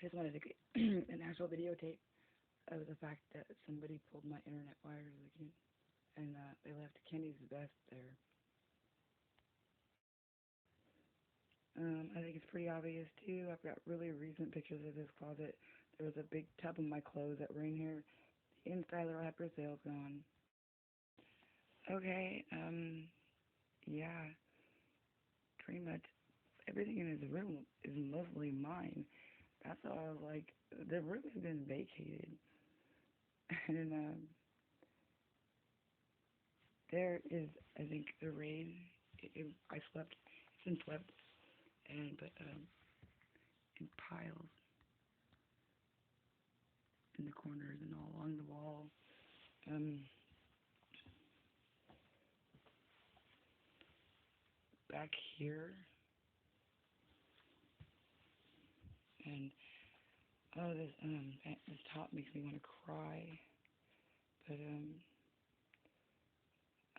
just wanted to get an actual videotape of the fact that somebody pulled my internet wires again, and they left Kenny's vest there. I think it's pretty obvious too. I've got really recent pictures of this closet. There was a big tub of my clothes that were in here. The inside of the wrapper sale's gone. Okay, yeah, pretty much everything in his room is mostly mine. That's why I was like, the room has been vacated. And there is, I think, the raid. I slept, it's been swept, and but in piles in the corners and all along the wall. Um, Back here, and oh, this top makes me want to cry, but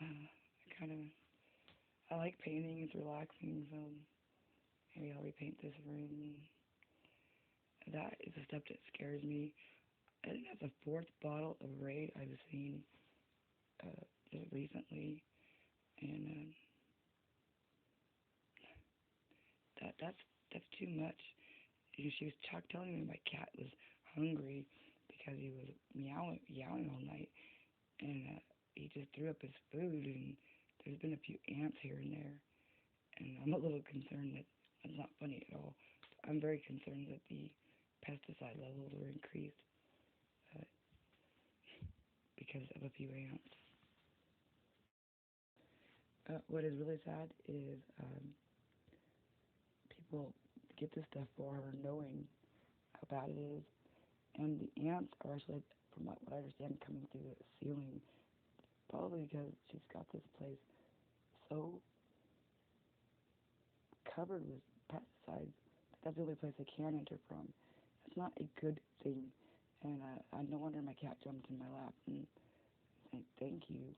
I kind of I like painting. It's relaxing, so maybe I'll repaint this room. That is the stuff that scares me. I think that's the fourth bottle of Raid I've seen just recently, and that's too much. She was telling me my cat was hungry because he was yowling all night, and he just threw up his food, and there's been a few ants here and there, and I'm a little concerned that that's not funny at all. I'm very concerned that the pesticide levels were increased uh, because of a few ants. What is really sad is people get this stuff for her knowing how bad it is, and the ants are actually, from what I understand, coming through the ceiling, probably because she's got this place so covered with pesticides. That's the only place they can enter from. That's not a good thing, and no wonder my cat jumped in my lap and said thank you.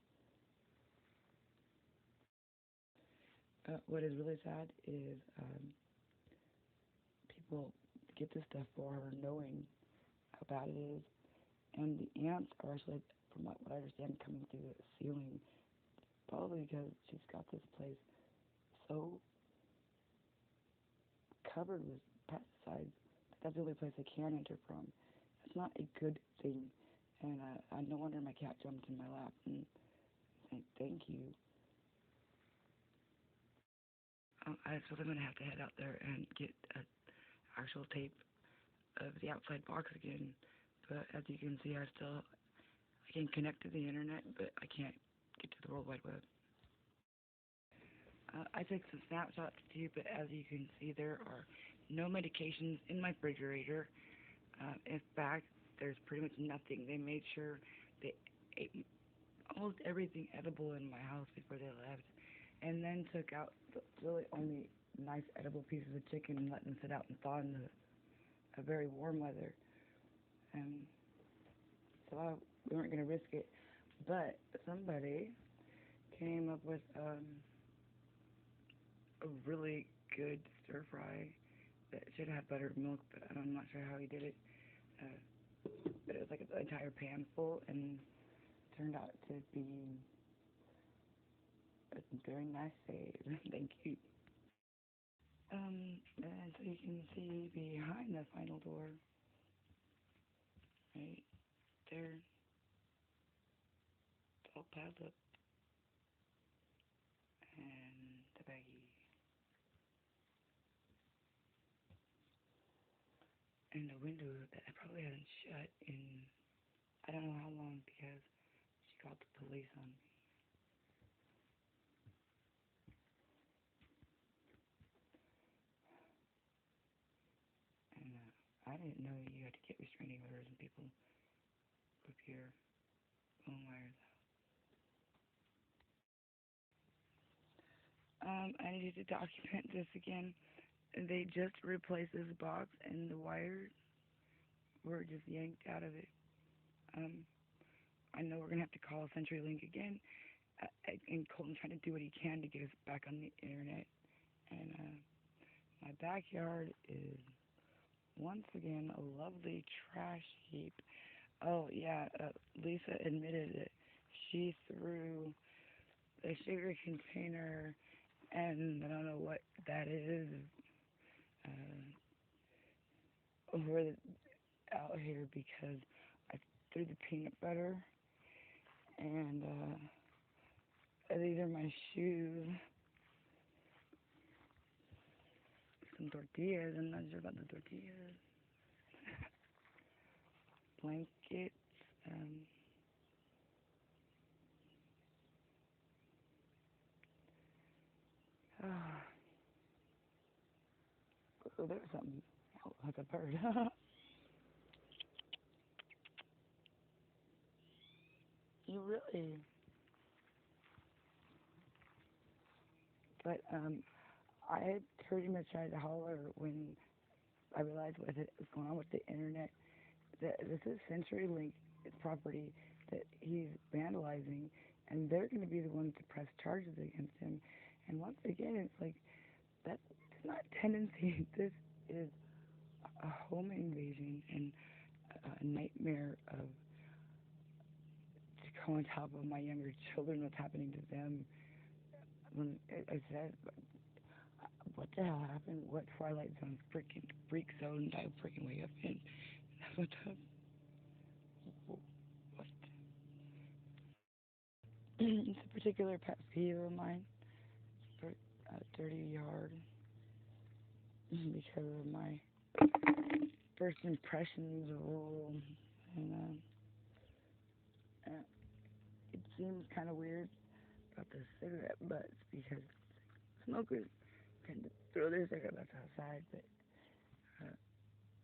What is really sad is people get this stuff for her knowing how bad it is, and the ants are actually, from what I understand, coming through the ceiling, probably because she's got this place so covered with pesticides. That's the only place they can enter from. That's not a good thing, and no wonder my cat jumped in my lap and said thank you. I suppose I'm gonna have to head out there and get actual tape of the outside box again. But as you can see, I can connect to the internet, but I can't get to the World Wide Web. I took some snapshots too, but as you can see, there are no medications in my refrigerator. In fact, there's pretty much nothing. They made sure they ate almost everything edible in my house before they left, and then took out the really only nice edible pieces of chicken and let them sit out and thaw in a very warm weather. And so we weren't going to risk it, but somebody came up with a really good stir fry that should have buttermilk, but I'm not sure how he did it. But it was like an entire pan full, and turned out to be a very nice save. Thank you. And so you can see behind the final door, right there, it's all piled up, and the baggie. And the window that I probably haven't shut in I don't know how long because she called the police on me. And I didn't know you had to get restraining orders and people rip your phone wires out. I needed to document this again. They just replaced this box and the wires were just yanked out of it. I know we're going to have to call CenturyLink again. And Colton's trying to do what he can to get us back on the internet. And my backyard is once again, a lovely trash heap. Oh, yeah, Lisa admitted that she threw the sugar container, and I don't know what that is, over out here because I threw the peanut butter, and these are my shoes, some tortillas. I'm not sure about the tortillas. Blankets. Um, oh, oh, there's something. Oh, like a bird. You really. But I had pretty much tried to holler when I realized what was going on with the internet. That this is CenturyLink property that he's vandalizing, and they're going to be the ones to press charges against him. And once again, it's like that's not tendency. This is a home invasion and a nightmare of to go on top of my younger children. What's happening to them? When I said, what the hell happened? What Twilight Zone freaking freak zone did I freaking wake up in? What the? What? It's a particular pet peeve of mine. A dirty yard because of my first impressions rule, and it seems kind of weird about the cigarette butts because smokers tend to throw their cigarette butts outside, but uh,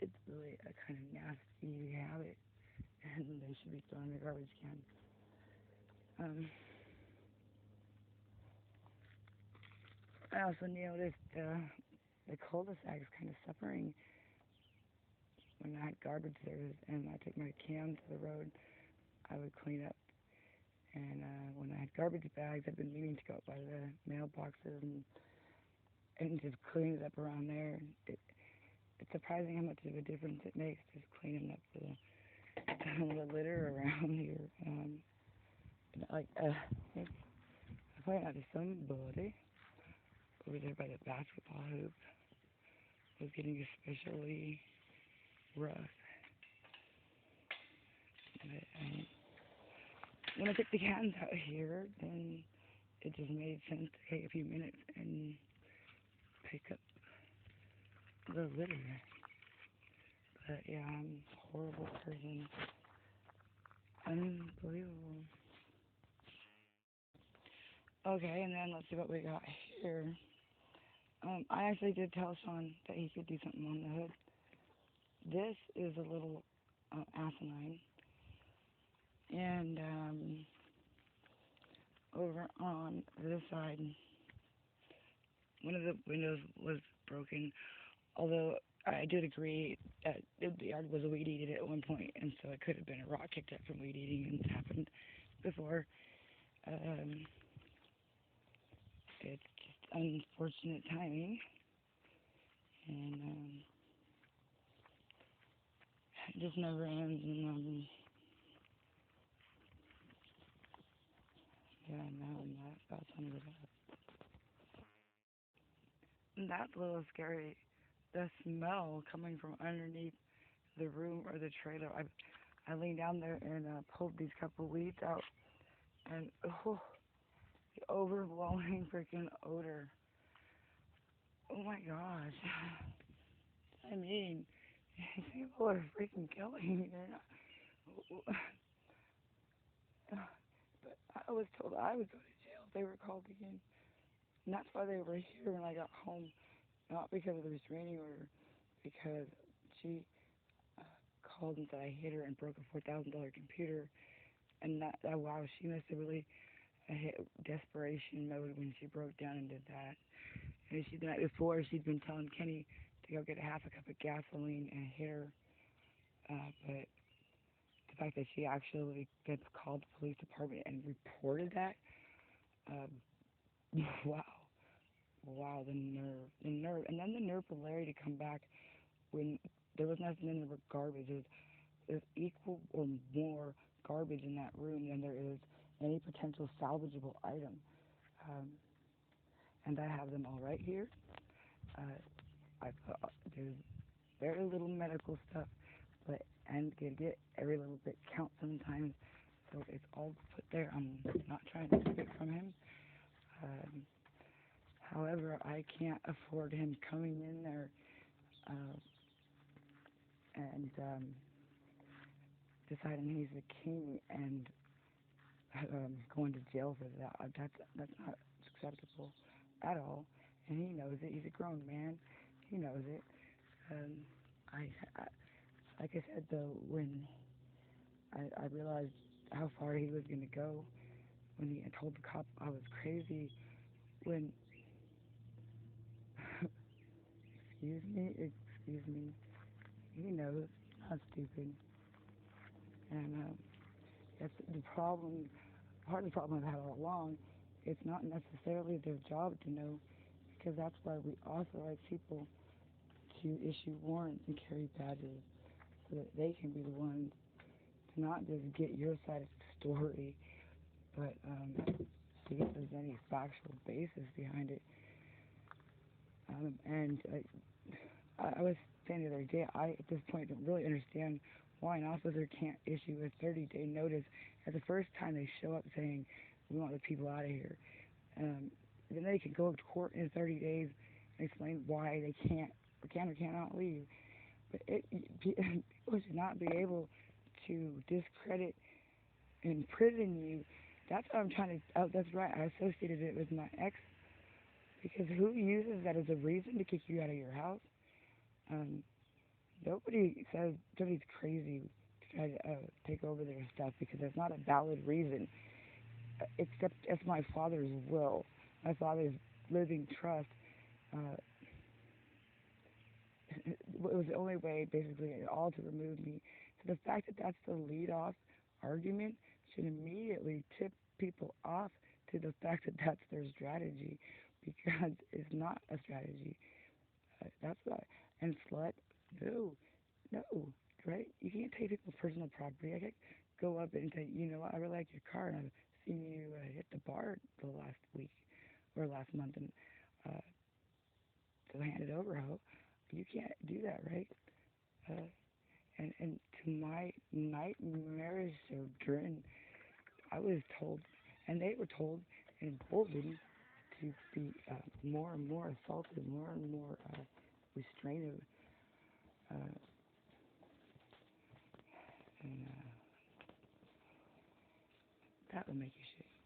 it's really a kind of nasty habit, and they should be thrown in the garbage can. Um, I also noticed the cul-de-sac is kind of suffering when I had garbage service and I took my can to the road. I would clean up. And when I had garbage bags, I've been meaning to go up by the mailboxes and just clean it up around there. It's surprising how much of a difference it makes just cleaning up the litter around here. Like, I pointed out to somebody over there by the basketball hoop was getting especially rough. But when I took the cans out here, then it just made sense to take a few minutes and pick up the litter. But yeah, I'm a horrible person. Unbelievable. Okay, and then let's see what we got here. I actually did tell Sean that he could do something on the hood. This is a little asinine. And over on this side, one of the windows was broken. Although I did agree that the yard was weed eated at one point, and so it could have been a rock kicked up from weed eating, and it's happened before. Um, it's just unfortunate timing, and it just never ends. And yeah, no, I'm not about to end it up. And that's a little scary. The smell coming from underneath the room or the trailer. I leaned down there and pulled these couple weeds out, and oh, the overwhelming freaking odor. Oh my gosh. I mean, people are freaking killing me. They're not. But I was told I would go to jail if they were called again. And that's why they were here when I got home. Not because of the restraining order, because she uh, called and said I hit her and broke a $4,000 computer. And wow, she must have really hit desperation mode when she broke down and did that. And the night before, she'd been telling Kenny to go get a half a cup of gasoline and hit her. But the fact that she actually gets called the police department and reported that, wow, wow, the nerve, and then the nerve for Larry to come back when there was nothing in the garbage. There's equal or more garbage in that room than there is any potential salvageable item. Um, and I have them all right here. Uh, there's very little medical stuff, but and get every little bit counts sometimes. So it's all put there. I'm not trying to keep it from him. Um, However, I can't afford him coming in there uh, and deciding he's the king and going to jail for that. That's not acceptable at all. And he knows it. He's a grown man. He knows it. Um, I, I like I said though, when I realized how far he was gonna go, when he told the cop I was crazy, when excuse me, he knows I'm not stupid, and that's the problem. Part of the problem I've had all along. It's not necessarily their job to know, because that's why we authorize people to issue warrants and carry badges, so that they can be the ones to not just get your side of the story, but see if there's any factual basis behind it. And I was saying the other day, I at this point don't really understand why an officer can't issue a 30-day notice at the first time they show up saying, we want the people out of here. Then they can go to court in 30 days and explain why they can or cannot leave. But people should not be able to discredit and imprison you. That's what I'm trying to. Oh, that's right. I associated it with my ex, because who uses that as a reason to kick you out of your house? Um, Nobody says somebody's crazy to try to take over their stuff, because that's not a valid reason, except as my father's will, my father's living trust. Uh, it was the only way, basically, at all, to remove me. So the fact that that's the lead-off argument should immediately tip people off to the fact that that's their strategy, because it's not a strategy. That's why. And slut, no, no, right? You can't take people's personal property. I can't go up and say, you know what, I really like your car, and I've seen you hit the bar the last week or last month, and uh, so hand it over, ho. You can't do that, right? Uh, and to my nightmarish chagrin, I was told, and they were told and emboldened to be more and more assaultive, more and more restrained, uh, and that would make you shake.